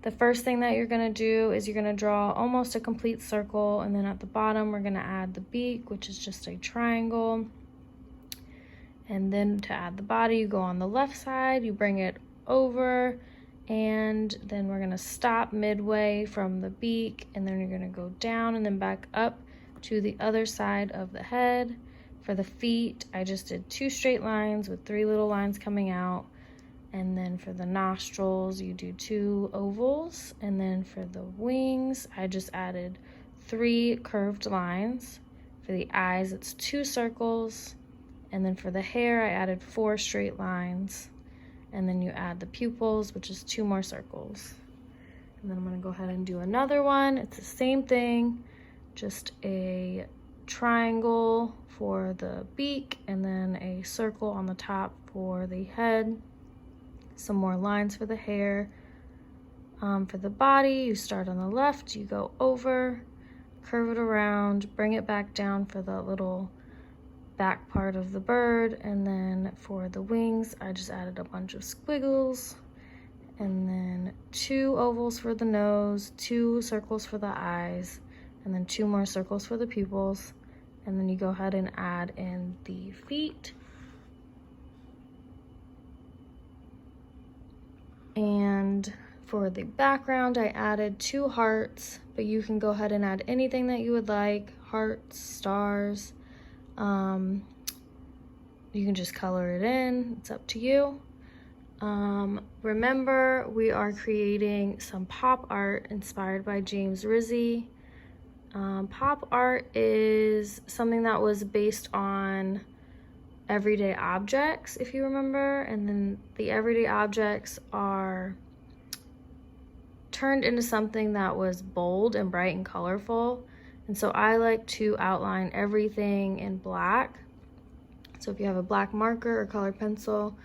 The first thing that you're gonna do is you're gonna draw almost a complete circle, and then at the bottom we're gonna add the beak, which is just a triangle. And then to add the body, you go on the left side, you bring it over, and then we're gonna stop midway from the beak, and then you're gonna go down and then back up to the other side of the head. For the feet, I just did 2 straight lines with 3 little lines coming out. And then for the nostrils, you do 2 ovals. And then for the wings, I just added 3 curved lines. For the eyes, it's 2 circles. And then for the hair, I added 4 straight lines. And then you add the pupils, which is 2 more circles. And then I'm gonna go ahead and do another one. It's the same thing, just a triangle for the beak, and then a circle on the top for the head. Some more lines for the hair. For the body, you start on the left, you go over, curve it around, bring it back down for the little back part of the bird. And then for the wings, I just added a bunch of squiggles, and then 2 ovals for the nose, 2 circles for the eyes, and then 2 more circles for the pupils. And then you go ahead and add in the feet. And for the background, I added 2 hearts, but you can go ahead and add anything that you would like, hearts, stars. You can just color it in, it's up to you. Remember, we are creating some pop art inspired by James Rizzi. Pop art is something that was based on everyday objects, if you remember, and then the everyday objects are turned into something that was bold and bright and colorful. And so I like to outline everything in black. So if you have a black marker or colored pencil,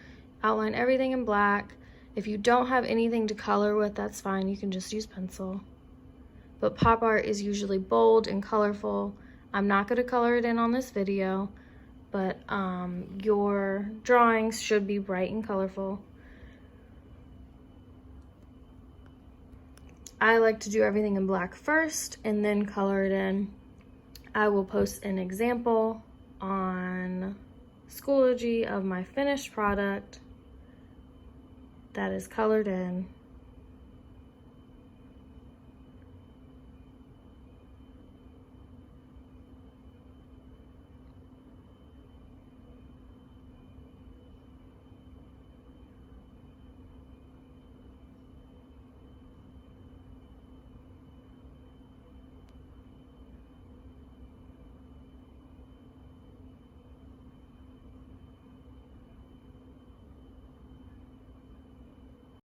outline everything in black. If you don't have anything to color with, that's fine, you can just use pencil. But pop art is usually bold and colorful. I'm not going to color it in on this video, but your drawings should be bright and colorful. I like to do everything in black first and then color it in. I will post an example on Schoology of my finished product that is colored in.